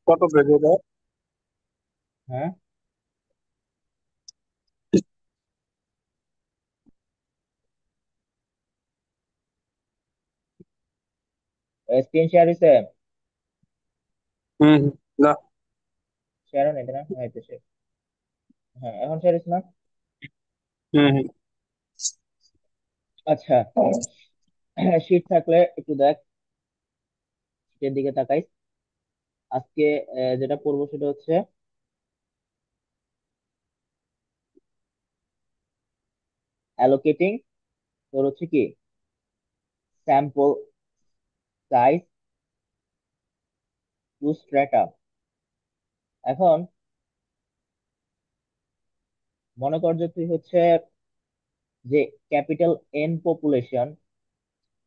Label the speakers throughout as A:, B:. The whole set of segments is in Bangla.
A: কত পেজ এটা?
B: হ্যাঁ, স্ক্রিন শেয়ার হয়েছে?
A: হুম হুম। না।
B: শেয়ারও নেই তাই না? হ্যাঁ, তো হ্যাঁ, এখন শেয়ার হয়েছে না?
A: হুম হুম।
B: আচ্ছা, শীট থাকলে একটু দেখ, শীটের দিকে তাকাই। আজকে যেটা পড়বো সেটা হচ্ছে অ্যালোকেটিং, তোর হচ্ছে কি স্যাম্পল সাইজ টু স্ট্রেটা। এখন মনে কর যে তুই হচ্ছে যে ক্যাপিটাল এন পপুলেশন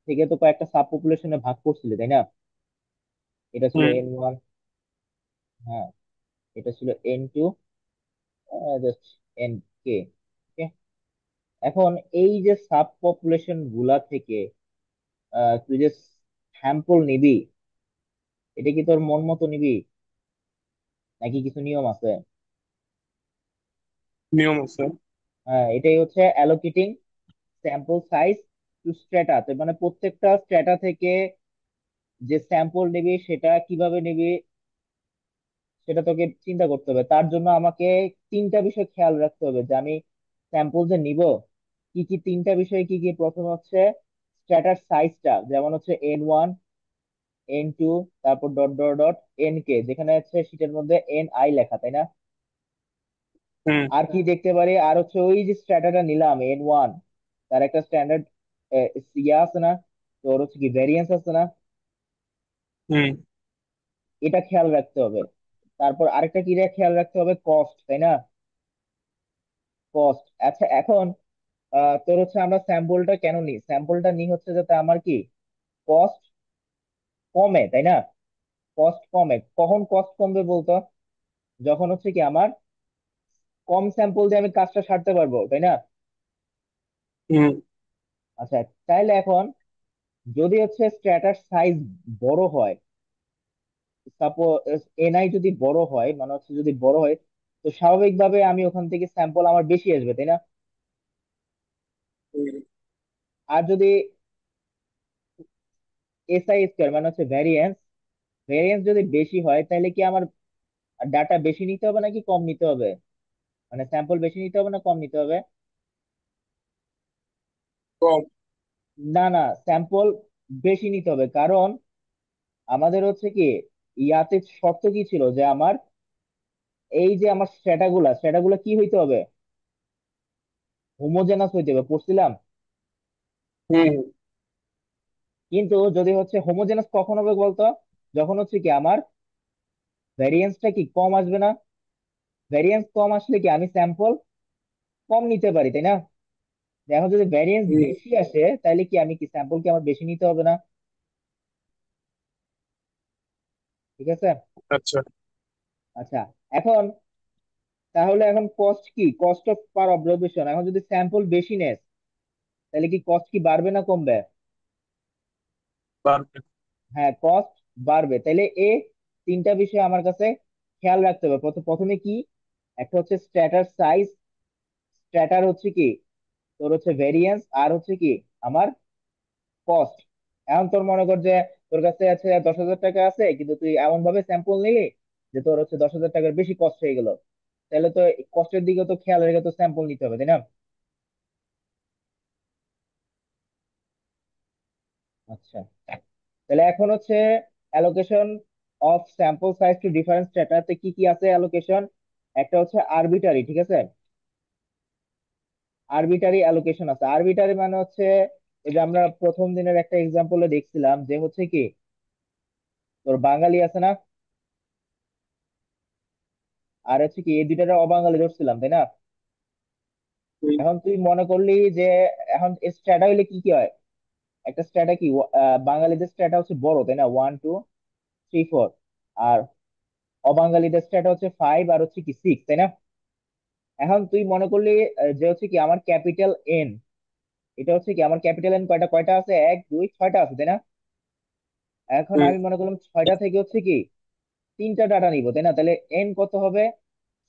B: থেকে তো কয়েকটা সাব পপুলেশনে ভাগ করছিলি তাই না? এটা ছিল
A: হুম।
B: N1, হ্যাঁ, এটা ছিল N2, জাস্ট N কে। এখন এই যে সাব পপুলেশন গুলা থেকে তুই যে স্যাম্পল নিবি, এটা কি তোর মন মতো নিবি নাকি কিছু নিয়ম আছে?
A: নিয়ম আছে।
B: হ্যাঁ, এটাই হচ্ছে অ্যালোকেটিং স্যাম্পল সাইজ টু স্ট্রেটা। মানে প্রত্যেকটা স্ট্রেটা থেকে যে স্যাম্পল নিবি সেটা কিভাবে নিবি সেটা তোকে চিন্তা করতে হবে। তার জন্য আমাকে তিনটা বিষয় খেয়াল রাখতে হবে যে আমি স্যাম্পল যে নিব কি কি, তিনটা বিষয় কি কি। প্রথম হচ্ছে স্ট্যাটার সাইজটা, যেমন হচ্ছে N1, N2, তারপর ডট ডট ডট N কে, যেখানে হচ্ছে শীটের মধ্যে NI লেখা তাই না?
A: হুম
B: আর কি দেখতে পারি, আর হচ্ছে ওই যে স্ট্যাটাটা নিলাম N1, তার একটা স্ট্যান্ডার্ড ইয়ে আছে না, তোর হচ্ছে কি ভ্যারিয়েন্স আছে না,
A: হুম।
B: এটা খেয়াল রাখতে হবে। তারপর আরেকটা কি রে খেয়াল রাখতে হবে, কস্ট তাই না? কস্ট। আচ্ছা, এখন তোর হচ্ছে আমরা স্যাম্পলটা কেন নিই? স্যাম্পলটা নিই হচ্ছে যাতে আমার কি কস্ট কমে তাই না? কস্ট কমে। কখন কস্ট কমবে বলতো? যখন হচ্ছে কি আমার কম স্যাম্পল দিয়ে আমি কাজটা সারতে পারবো তাই না?
A: হুম।
B: আচ্ছা, তাইলে এখন যদি হচ্ছে স্ট্যাটার সাইজ বড় হয়, সাপোজ NI যদি বড় হয়, মানে হচ্ছে যদি বড় হয়, তো স্বাভাবিকভাবে আমি ওখান থেকে স্যাম্পল আমার বেশি আসবে তাই না?
A: হুম।
B: আর যদি SI স্কোয়ার মানে হচ্ছে ভ্যারিয়েন্স, ভ্যারিয়েন্স যদি বেশি হয় তাহলে কি আমার ডাটা বেশি নিতে হবে নাকি কম নিতে হবে? মানে স্যাম্পল বেশি নিতে হবে না কম নিতে হবে?
A: কম।
B: না না, স্যাম্পল বেশি নিতে হবে। কারণ আমাদের হচ্ছে কি ইয়াতে শর্ত কি ছিল যে আমার এই যে আমার স্ট্যাটা গুলা কি হইতে হবে, হোমোজেনাস হইতে হবে, পড়ছিলাম।
A: হুম
B: কিন্তু যদি হচ্ছে হোমোজেনাস কখন হবে বলতো? যখন হচ্ছে কি আমার ভ্যারিয়েন্সটা কি কম আসবে না? ভ্যারিয়েন্স কম আসলে কি আমি স্যাম্পল কম নিতে পারি তাই না? এখন যদি ভ্যারিয়েন্স
A: হুম।
B: বেশি আসে তাহলে কি আমি কি স্যাম্পল কি আমার বেশি নিতে হবে না? ঠিক আছে।
A: আচ্ছা।
B: আচ্ছা, এখন তাহলে এখন কস্ট কি, কস্ট অফ পার অবজারভেশন, এখন যদি স্যাম্পল বেশি নেস তাহলে কি কস্ট কি বাড়বে না কমবে?
A: পারবে।
B: হ্যাঁ, কস্ট বাড়বে। তাহলে তিনটা বিষয় আমার কাছে খেয়াল রাখতে হবে। প্রথমে কি, একটা হচ্ছে স্ট্যাটার সাইজ, স্ট্যাটার হচ্ছে কি তোর হচ্ছে ভেরিয়েন্স, আর হচ্ছে কি আমার কস্ট। এখন তোর মনে কর যে তোর কাছে আছে 10,000 টাকা আছে, কিন্তু তুই এমন ভাবে স্যাম্পল নিলি যে তোর হচ্ছে 10,000 টাকার বেশি কস্ট হয়ে গেল, তাহলে তো কষ্টের দিকে তো খেয়াল রেখে তো স্যাম্পল নিতে হবে তাই না? আচ্ছা, তাহলে এখন হচ্ছে allocation of sample size to different স্ট্যাটাতে কি কি আছে অ্যালোকেশন। একটা হচ্ছে আরবিটারি, ঠিক আছে? আরবিটারি অ্যালোকেশন আছে। আরবিটারি মানে হচ্ছে এই যে আমরা প্রথম দিনের একটা এক্সাম্পলে দেখছিলাম যে হচ্ছে কি তোর বাঙালি আছে না, আর হচ্ছে কি এই দুইটারে অবাঙালি ধরছিলাম তাই না?
A: হুম
B: এখন তুই মনে করলি যে এখন স্ট্যাটা হইলে কি কি হয়, একটা স্ট্যাটা কি বাঙালিদের স্ট্যাটা হচ্ছে বড় তাই না, 1 2 3 4, আর অবাঙালিদের স্ট্যাটা হচ্ছে 5 আর হচ্ছে কি 6 তাই না? এখন তুই মনে করলি যে হচ্ছে কি আমার ক্যাপিটাল এন, এটা হচ্ছে কি আমার ক্যাপিটাল এন কয়টা কয়টা আছে, 1 2 6টা আছে তাই না? এখন
A: হুম
B: আমি মনে করলাম 6টা থেকে হচ্ছে কি 3টা ডাটা নিব, তাই না? তাহলে এন কত হবে?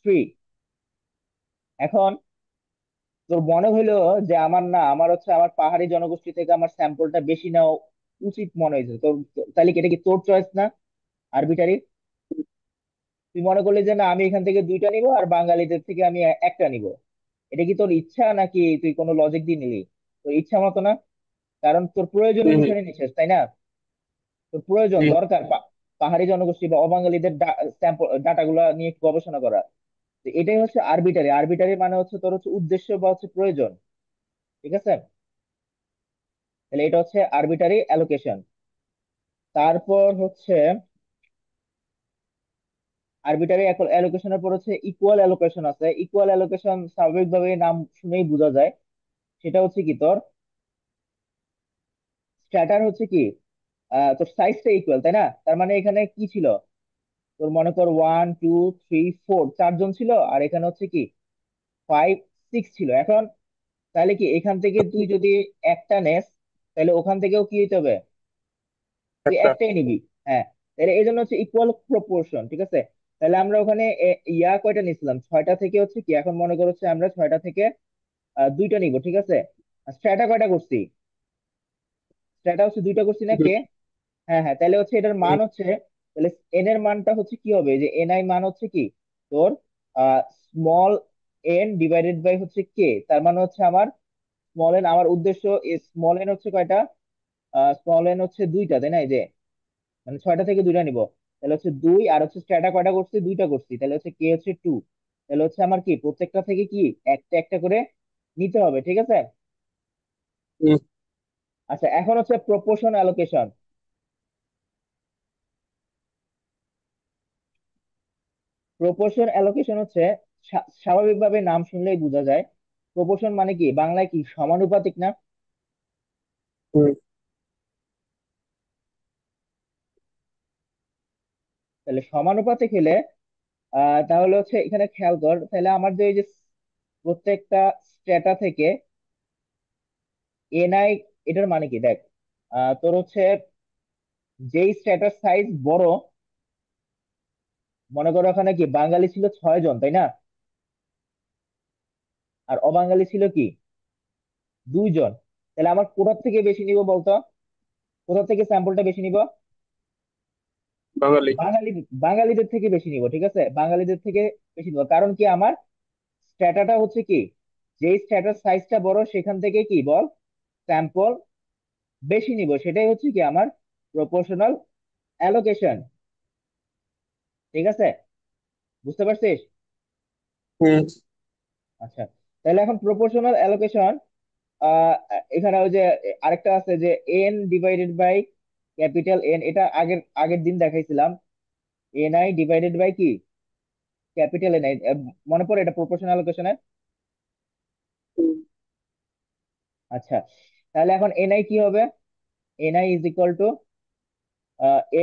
B: 3। এখন তোর মনে হইলো যে আমার না, আমার হচ্ছে আমার পাহাড়ি জনগোষ্ঠী থেকে আমার স্যাম্পলটা বেশি নেওয়া উচিত মনে হয়েছে তোর। তাহলে কি এটা কি তোর চয়েস না, আরবিটারি? তুই মনে করলি যে না, আমি এখান থেকে 2টা নিব আর বাঙালিদের থেকে আমি একটা নিব। এটা কি তোর ইচ্ছা নাকি তুই কোনো লজিক দিয়ে নিলি? তোর ইচ্ছা মতো না, কারণ তোর প্রয়োজন
A: হুম
B: অনুসারে নিছিস, তাই না? তোর প্রয়োজন
A: হুম
B: দরকার পাহাড়ি জনগোষ্ঠী বা অবাঙালিদের স্যাম্পল ডাটাগুলো নিয়ে একটু গবেষণা করা। তো এটাই হচ্ছে আরবিটারি। আরবিটারি মানে হচ্ছে তোর হচ্ছে উদ্দেশ্য বা হচ্ছে প্রয়োজন। ঠিক আছে? তাহলে এটা হচ্ছে আরবিটারি অ্যালোকেশন। তারপর হচ্ছে আরবিটারি অ্যালোকেশনের পর হচ্ছে ইকুয়াল অ্যালোকেশন আছে। ইকুয়াল অ্যালোকেশন স্বাভাবিকভাবে নাম শুনেই বোঝা যায়। সেটা হচ্ছে কি তোর স্ট্যাটার হচ্ছে কি তোর সাইজটা ইকুয়াল, তাই না? তার মানে এখানে কি ছিল, তোর মনে কর 1 2 3 4 চারজন ছিল, আর এখানে হচ্ছে কি 5 6 ছিল। এখন তাহলে কি এখান থেকে তুই যদি একটা নেস, তাহলে ওখান থেকেও কি হইতে হবে? তুই
A: একটা
B: একটাই নিবি। হ্যাঁ, তাহলে এই জন্য হচ্ছে ইকুয়াল প্রপোর্শন। ঠিক আছে? তাহলে আমরা ওখানে কয়টা নিছিলাম? 6টা থেকে হচ্ছে কি, এখন মনে করো হচ্ছে আমরা 6টা থেকে 2টা নিব। ঠিক আছে? স্ট্র্যাটা কয়টা করছি? স্ট্র্যাটা হচ্ছে 2টা করছি না কে? হ্যাঁ হ্যাঁ, তাহলে হচ্ছে এটার মান হচ্ছে, তাহলে এন এর মানটা হচ্ছে কি হবে, যে এন আই মান হচ্ছে কি তোর স্মল এন ডিভাইডেড বাই হচ্ছে কে। তার মানে হচ্ছে আমার স্মল এন, আমার উদ্দেশ্য স্মল এন হচ্ছে কয়টা? স্মল এন হচ্ছে 2টা, তাই না? এই যে মানে 6টা থেকে 2টা নিব। তাহলে হচ্ছে 2, আর হচ্ছে স্ট্যাটা কয়টা করছি? 2টা করছি, তাহলে হচ্ছে কে হচ্ছে 2। তাহলে হচ্ছে আমার কি প্রত্যেকটা থেকে কি একটা একটা করে নিতে হবে। ঠিক আছে?
A: হুম
B: আচ্ছা, এখন হচ্ছে প্রপোর্শন অ্যালোকেশন। প্রপোর্শন অ্যালোকেশন হচ্ছে স্বাভাবিকভাবে নাম শুনলেই বোঝা যায়। প্রপোর্শন মানে কি, বাংলায় কি সমানুপাতিক না?
A: হুম
B: তাহলে সমানুপাতিক হলে তাহলে হচ্ছে এখানে খেয়াল কর, তাহলে আমার যে এই যে প্রত্যেকটা স্ট্যাটা থেকে এনআই, এটার মানে কি দেখ, তোর হচ্ছে যেই স্ট্যাটার সাইজ বড়, মনে করো ওখানে কি বাঙালি ছিল 6 জন, তাই না? আর অবাঙালি ছিল কি 2 জন। তাহলে আমার কোথার থেকে বেশি নিব বলতো? কোথা থেকে স্যাম্পলটা বেশি নিব?
A: বাঙালি।
B: বাঙালি, বাঙালিদের থেকে বেশি নিব। ঠিক আছে? বাঙালিদের থেকে বেশি নিব, কারণ কি আমার স্ট্যাটাটা হচ্ছে কি, যেই স্ট্যাটার সাইজটা বড় সেখান থেকে কি বল স্যাম্পল বেশি নিব। সেটাই হচ্ছে কি আমার প্রপোর্শনাল অ্যালোকেশন। ঠিক আছে? বুঝতে পারছিস?
A: হুম
B: আচ্ছা, তাহলে এখন প্রপোর্শনাল অ্যালোকেশন এখানে ওই যে আরেকটা আছে যে N divided by capital N, এটা আগের আগের দিন দেখাইছিলাম। এন আই ডিভাইডেড বাই কি ক্যাপিটাল এন আই, মনে পড়ে এটা প্রপোর্শনাল অ্যালোকেশনের?
A: হুম
B: আচ্ছা, তাহলে এখন এন আই কি হবে? N I is equal to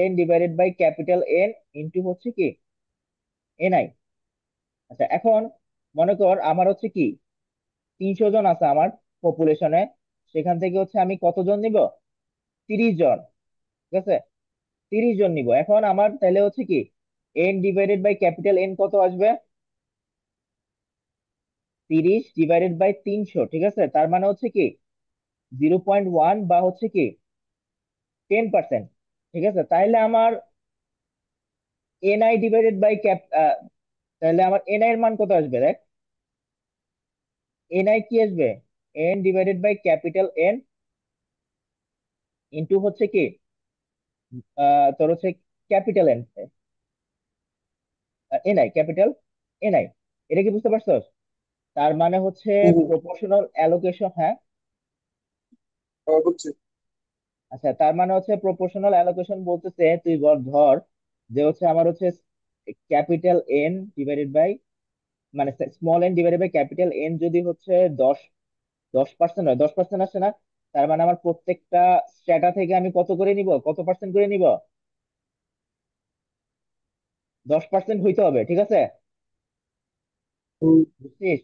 B: N divided by capital N into হচ্ছে কি এন আই। আচ্ছা, এখন মনে কর আমার হচ্ছে কি 300 জন আছে আমার পপুলেশনে, সেখান থেকে হচ্ছে আমি কতজন নিব? 30 জন। ঠিক আছে? 30 জন নিব। এখন আমার তাহলে হচ্ছে কি N divided by capital N কত আসবে? 30 ডিভাইডেড বাই 300। ঠিক আছে? তার মানে হচ্ছে কি 0.1 বা হচ্ছে কি 10%। ঠিক আছে? তাহলে আমার এন আই ডিভাইডেড বাই তাহলে আমার এন আই এর মান কত আসবে দেখ। এন আই কি আসবে? N divided by capital N into হচ্ছে কি তোর হচ্ছে capital N, N I capital N I. এটা কি বুঝতে পারছো? তার মানে হচ্ছে
A: হুম
B: প্রপোর্শনাল অ্যালোকেশন। হ্যাঁ,
A: বুঝছি।
B: আচ্ছা, তার মানে হচ্ছে প্রপোর্শনাল অ্যালোকেশন বলতেছে তুই ধর যে হচ্ছে আমার হচ্ছে ক্যাপিটাল এন ডিভাইডেড বাই, মানে small N divided by capital N যদি হচ্ছে 10 10% হয়, 10% আসছে না? তার মানে আমার প্রত্যেকটা স্ট্যাটা থেকে আমি কত করে নিব, কত পার্সেন্ট করে নিব? 10% হইতে হবে। ঠিক আছে?
A: হুম
B: বুঝছিস?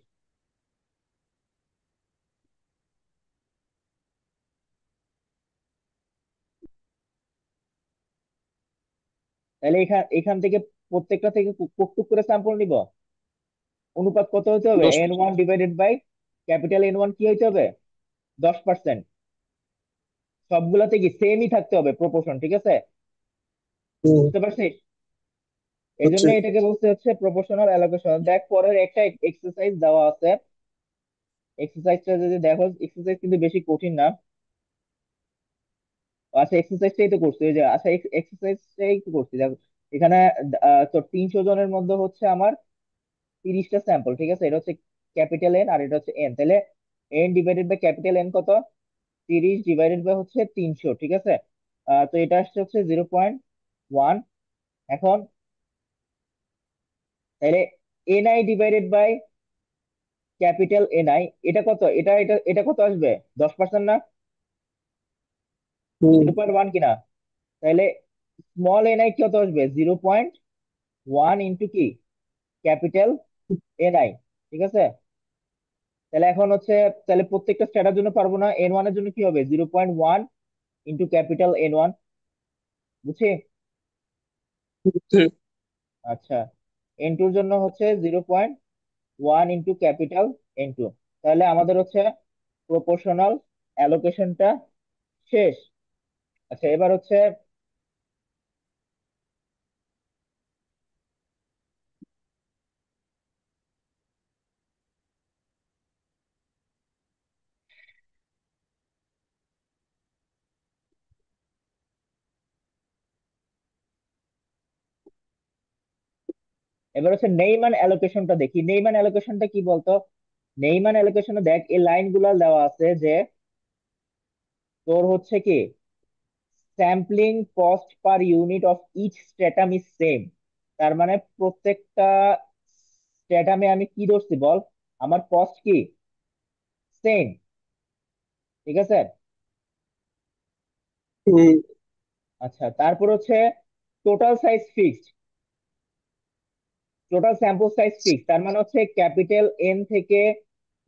B: তাহলে এখান এখান থেকে প্রত্যেকটা থেকে টুক করে স্যাম্পল নিব। অনুপাত কত হতে হবে?
A: 10%।
B: N1 / ক্যাপিটাল N1 কি হইতে হবে? 10%। সবগুলাতে কি সেমই থাকতে হবে প্রপোর্শন, ঠিক আছে?
A: হুম।
B: বুঝতে পারছিস? এই
A: হচ্ছে।
B: জন্য এটাকে বলতে হচ্ছে প্রপোর্শনাল অ্যালোকেশন। দেখ পরের একটা এক্সারসাইজ দেওয়া আছে। এক্সারসাইজটা যদি দেখো, এক্সারসাইজ কিন্তু বেশি কঠিন না। আচ্ছা, এক্সারসাইজটাই তো করছি ওই যে, আচ্ছা এক্সারসাইজটাই তো করছি দেখো। এখানে তোর 300 জনের মধ্যে হচ্ছে আমার 30টা স্যাম্পল, ঠিক আছে? এটা হচ্ছে ক্যাপিটাল এন আর এটা হচ্ছে এন। তাহলে N divided by capital N কত? 30 ডিভাইডেড বাই হচ্ছে 300, ঠিক আছে? তো এটা আসছে হচ্ছে 0.1। এখন তাহলে N I divided by capital N I, এটা কত? এটা কত আসবে? 10% না?
A: হুম।
B: 0.1 কিনা? তাহলে স্মল এনআই কত আসবে? 0.1 ইন্টু কি ক্যাপিটাল এনআই, ঠিক আছে? তাহলে এখন হচ্ছে, তাহলে প্রত্যেকটা স্ট্যাটার জন্য পারবো না, N1 এর জন্য কি হবে? 0.1 ইন্টু ক্যাপিটাল N1, বুঝছি?
A: হচ্ছে।
B: আচ্ছা, N2 এর জন্য হচ্ছে 0.1 ইন্টু ক্যাপিটাল N2। তাহলে আমাদের হচ্ছে প্রপোর্শনাল অ্যালোকেশনটা শেষ। আচ্ছা, এবার হচ্ছে, নেইমান অ্যালোকেশনটা দেখি। নেইমান অ্যালোকেশনটা কি বলতো? নেইমান অ্যালোকেশনে দেখ, এই লাইন গুলা দেওয়া আছে যে তোর হচ্ছে কি sampling cost per unit of each stratum is same. তার মানে প্রত্যেকটা স্ট্যাটামে আমি কি ধরছি বল? আমার কস্ট কি সেম, ঠিক আছে?
A: হুম।
B: আচ্ছা, তারপর হচ্ছে total size fixed, total sample size fixed. তার মানে হচ্ছে ক্যাপিটাল এন থেকে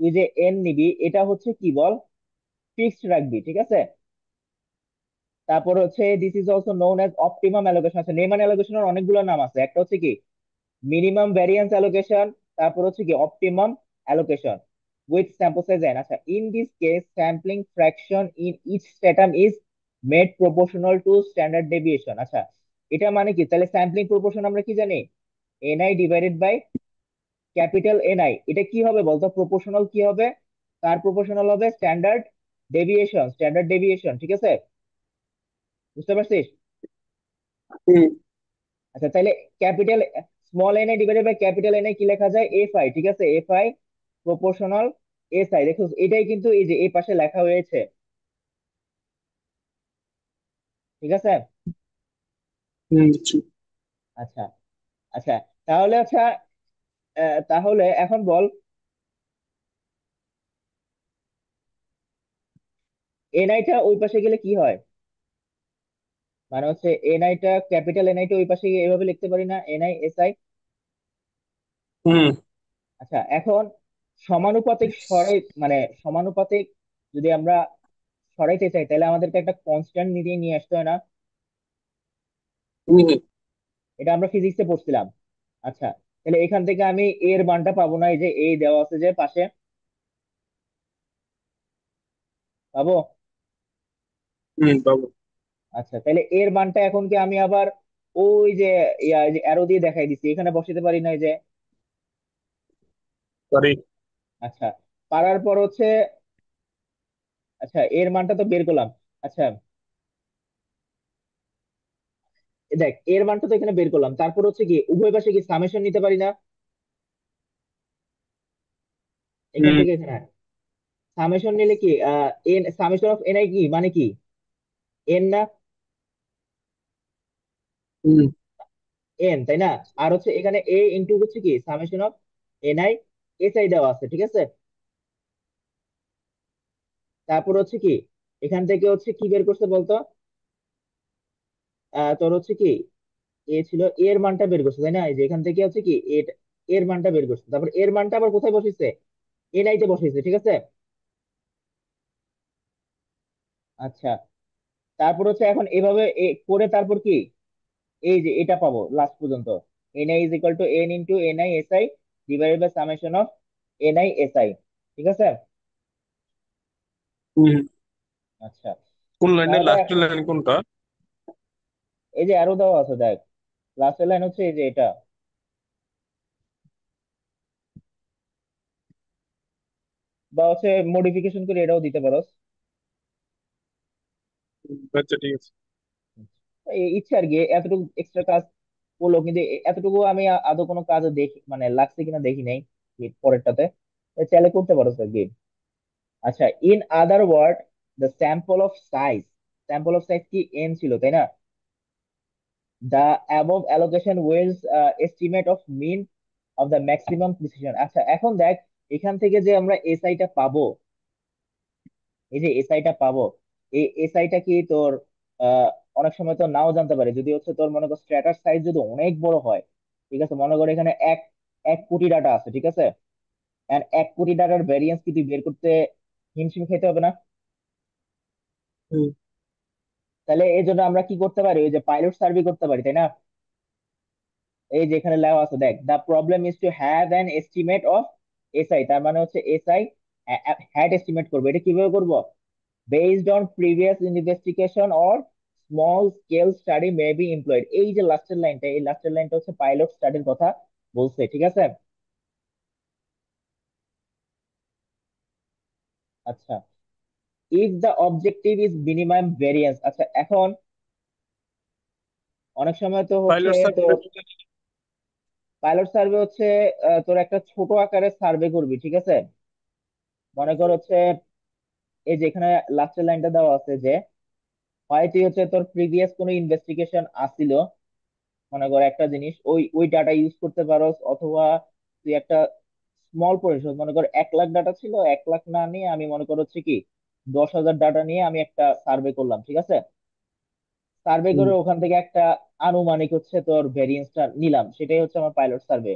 B: তুই যে এন নিবি এটা হচ্ছে কি বল, ফিক্সড রাখবি, ঠিক আছে? তারপর হচ্ছে this is also known as optimum allocation. আছে নেইমান অ্যালোকেশনের অনেকগুলো নাম আছে। একটা হচ্ছে কি মিনিমাম ভ্যারিয়েন্স অ্যালোকেশন, তারপর হচ্ছে কি optimum allocation with sample size n। আচ্ছা, in this case sampling fraction in each stratum is made proportional to standard deviation. আচ্ছা, এটা মানে কি? তাহলে স্যাম্পলিং প্রপোর্শন আমরা কি জানি? N I divided by capital N I. এটা কি হবে বলতো? প্রপোর্শনাল কি হবে? তার প্রপোর্শনাল হবে স্ট্যান্ডার্ড ডেভিয়েশন, স্ট্যান্ডার্ড ডেভিয়েশন, ঠিক আছে? বুঝতে পারছিস?
A: হুম।
B: আচ্ছা, তাহলে capital small N I divided by capital N I কি লেখা যায়? এফ আই, ঠিক আছে? F I proportional S I. দেখো এটাই কিন্তু এই যে এই পাশে লেখা হয়েছে, ঠিক আছে?
A: হুম। বুঝছি।
B: আচ্ছা, আচ্ছা, তাহলে আচ্ছা, তাহলে এখন বল, এনআইটা ওই পাশে গেলে কি হয়? মানে হচ্ছে এনআইটা, ক্যাপিটাল এনআইটা ওই পাশে গিয়ে এভাবে লিখতে পারি না, এনআই এস আই?
A: হুম।
B: আচ্ছা, এখন সমানুপাতিক মানে সমানুপাতিক যদি আমরা সরাইতে চাই তাহলে আমাদেরকে একটা কনস্ট্যান্ট নিয়ে নিয়ে আসতে হয় না?
A: হুম।
B: এটা আমরা ফিজিক্সে পড়ছিলাম। আচ্ছা, তাহলে এখান থেকে আমি এর মানটা পাবো না? এই যে এই দেওয়া আছে যে পাশে, পাবো?
A: হুম। পাবো।
B: আচ্ছা, তাহলে এর মানটা এখন কি আমি আবার ওই যে অ্যারো দিয়ে দেখাই দিচ্ছি এখানে বসাতে পারি না? এই যে,
A: পারি।
B: আচ্ছা, পারার পর হচ্ছে, আচ্ছা এর মানটা তো বের করলাম। আচ্ছা, দেখ এর মানটা তো এখানে বের করলাম, তারপর হচ্ছে কি উভয় পাশে কি সামেশন নিতে পারি না? এখান
A: হুম।
B: থেকে এখানে সামেশন নিলে কি N summation of N I কি মানে কি এন না?
A: হুম।
B: এন, তাই না? আর হচ্ছে এখানে এ ইন্টু হচ্ছে কি summation of N I S I দেওয়া আছে, ঠিক আছে? তারপর হচ্ছে কি এখান থেকে হচ্ছে কি বের করছে বলতো? তোর হচ্ছে কি এ ছিল, এর মানটা বের করছে, তাই না? এই যে এখান থেকে হচ্ছে কি এর মানটা বের করছে, তারপর এর মানটা আবার কোথায় বসেছে? এন আই তে বসেছে, ঠিক আছে? আচ্ছা, তারপর হচ্ছে এখন এভাবে করে তারপর কি এই যে এটা পাবো লাস্ট পর্যন্ত, ni is equal to n into ni si divided by summation of ni si। ঠিক আছে।
A: হুম।
B: আচ্ছা,
A: কোন লাইনে,
B: তাহলে
A: লাস্টের লাইন কোনটা?
B: এই যে আরো দেওয়া আছে দেখ, লাস্টের লাইন হচ্ছে এই যে এটা, বা হচ্ছে মডিফিকেশন করে এটাও দিতে পারো।
A: আচ্ছা ঠিক আছে।
B: ইচ্ছা আর কি, এতটুকু এক্সট্রা কাজ করলো, কিন্তু এতটুকু আমি আদৌ কোনো কাজে দেখি মানে লাগছে কিনা দেখি নাই এই পরেরটাতে। চাইলে করতে পারো স্যার কি। আচ্ছা, in other word, the sample of size কি এন ছিল তাই না? The above allocation wills estimate of mean of the maximum precision. আচ্ছা এখন দেখ, এখান থেকে যে আমরা এসআইটা পাবো, এই যে এসআইটা পাবো, এই এসআইটা কি তোর আহ, অনেক সময় তো নাও জানতে পারে, যদি হচ্ছে তোর মনে কর স্ট্র্যাটার সাইজ যদি অনেক বড় হয়। ঠিক আছে, মনে কর এখানে এক এক কোটি ডাটা আছে, ঠিক আছে। এন্ড 1 কোটি ডাটার ভ্যারিয়েন্স কি তুই বের করতে হিমশিম খেতে হবে না?
A: হুম।
B: তাহলে এই জন্য আমরা কি করতে পারি, ওই যে পাইলট সার্ভে করতে পারি তাই না? এই যে এখানে লেখা আছে দেখ, the problem is to have an estimate of SI, তার মানে হচ্ছে এসআই হ্যাড এস্টিমেট করবো। এটা কিভাবে করবো? Based on previous investigation or small scale study may be employed. এই যে লাস্টের লাইনটা, এই লাস্টের লাইনটা হচ্ছে পাইলট স্টাডির কথা বলছে, ঠিক আছে। আচ্ছা, if the objective is minimum variance. আচ্ছা এখন অনেক সময় তো হচ্ছে
A: পাইলট
B: তো
A: সার্ভে।
B: পাইলট সার্ভে হচ্ছে তোর একটা ছোট আকারের সার্ভে করবি, ঠিক আছে। মনে কর হচ্ছে এই যে এখানে লাস্টের লাইনটা দেওয়া আছে যে, হয় তুই হচ্ছে তোর প্রিভিয়াস কোনো ইনভেস্টিগেশন আসিল, মনে কর একটা জিনিস ওই ওই ডাটা ইউজ করতে পারোস, অথবা তুই একটা স্মল পরিসর, মনে কর 1 লাখ ডাটা ছিল, 1 লাখ না নিয়ে আমি মনে কর হচ্ছে কি 10,000 ডাটা নিয়ে আমি একটা সার্ভে করলাম, ঠিক আছে। সার্ভে
A: হুম।
B: করে ওখান থেকে একটা আনুমানিক হচ্ছে তোর ভেরিয়েন্সটা নিলাম, সেটাই হচ্ছে আমার পাইলট সার্ভে।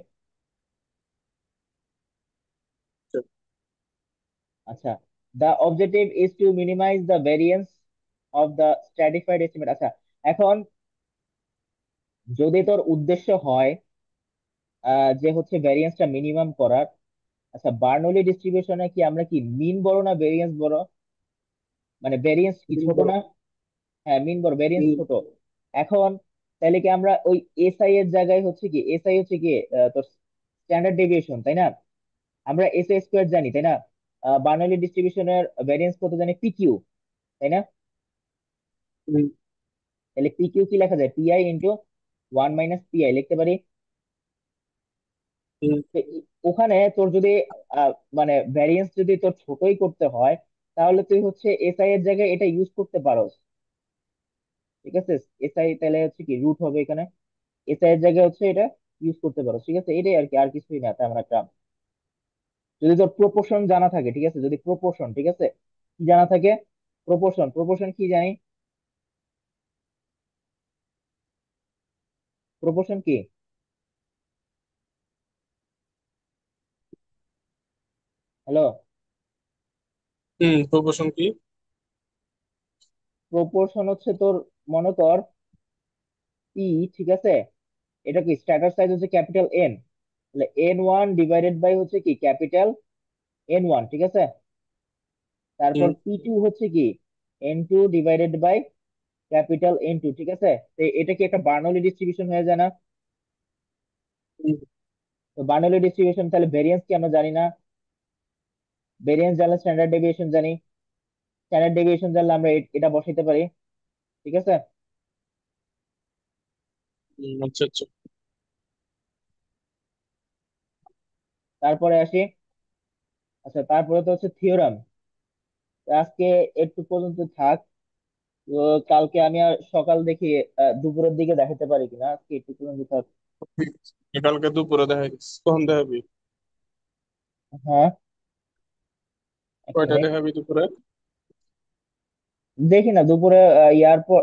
B: আচ্ছা, the objective is to minimize the variance of the stratified estimate. আচ্ছা এখন যদি তোর উদ্দেশ্য হয় যে হচ্ছে ভেরিয়েন্সটা মিনিমাম করার, আচ্ছা বার্নৌলি ডিস্ট্রিবিউশনে কি আমরা কি মিন বড় না ভেরিয়েন্স বড়, মানে ভেরিয়েন্স কি
A: হুম,
B: ছোট
A: বড়।
B: না? হ্যাঁ মিন বড়, ভেরিয়েন্স
A: হুম।
B: ছোট। এখন তাহলে কি আমরা ওই এসআই এর জায়গায় হচ্ছে কি, এসআই হচ্ছে কি তোর স্ট্যান্ডার্ড ডেভিয়েশন তাই না? আমরা এসআই স্কোয়ার জানি তাই না? বার্নৌলি ডিস্ট্রিবিউশনের ভেরিয়েন্স কত জানি, পিকিউ, তাই না?
A: হুম।
B: তাহলে পিকিউ কি লেখা যায়, পিআই ইন্টু 1 - পিআই লিখতে পারি।
A: হুম।
B: তো ওখানে তোর যদি আহ, মানে ভ্যারিয়েন্স যদি তোর ছোটই করতে হয়, তাহলে তুই হচ্ছে এসআই এর জায়গায় এটা ইউজ করতে পারোস, ঠিক আছে। এসআই তাহলে হচ্ছে কি রুট হবে এখানে, এসআই এর জায়গায় হচ্ছে এটা ইউজ করতে পারোস, ঠিক আছে। এটাই আর কি, আর কিছুই না তেমন একটা। যদি তোর প্রপোর্শন জানা থাকে, ঠিক আছে, যদি প্রপোর্শন, ঠিক আছে, কি জানা থাকে, প্রপোর্শন কি জানি, প্রপোর্শন কি, হ্যালো?
A: হুম, প্রপোর্শন কি?
B: প্রপোর্শন হচ্ছে তোর, মনে কর পি, ঠিক আছে, এটা কি স্ট্যাটাস সাইজ হচ্ছে ক্যাপিটাল এন, তাহলে N1 ডিভাইডেড বাই হচ্ছে কি ক্যাপিটাল N1, ঠিক আছে। তারপর
A: হুম।
B: P2 হচ্ছে কি N2 divided by capital N2, ঠিক আছে। তো এটা কি একটা বার্নৌলি ডিস্ট্রিবিউশন হয়ে যায় না?
A: হুম।
B: তো বার্নৌলি ডিস্ট্রিবিউশন তাহলে ভেরিয়েন্স কি আমরা জানি না? ভেরিয়েন্স জানলে স্ট্যান্ডার্ড ডেভিয়েশন জানি, স্ট্যান্ডার্ড ডেভিয়েশন জানলে আমরা এটা বসাইতে পারি, ঠিক আছে।
A: হুম, আচ্ছা আচ্ছা।
B: তারপরে আসি, আচ্ছা তারপরে তো হচ্ছে থিওরাম। আজকে একটু পর্যন্ত থাক, তো কালকে আমি আর সকাল দেখি দুপুরের দিকে দেখাতে পারি কিনা, আজকে একটু পর্যন্ত থাক।
A: কালকে দুপুরে দেখাই দিস, কখন দেখাবি?
B: হ্যাঁ, এক
A: কয়টা
B: মিনিট
A: দেখাবি দুপুরে?
B: দেখি না দুপুরে ইয়ার পর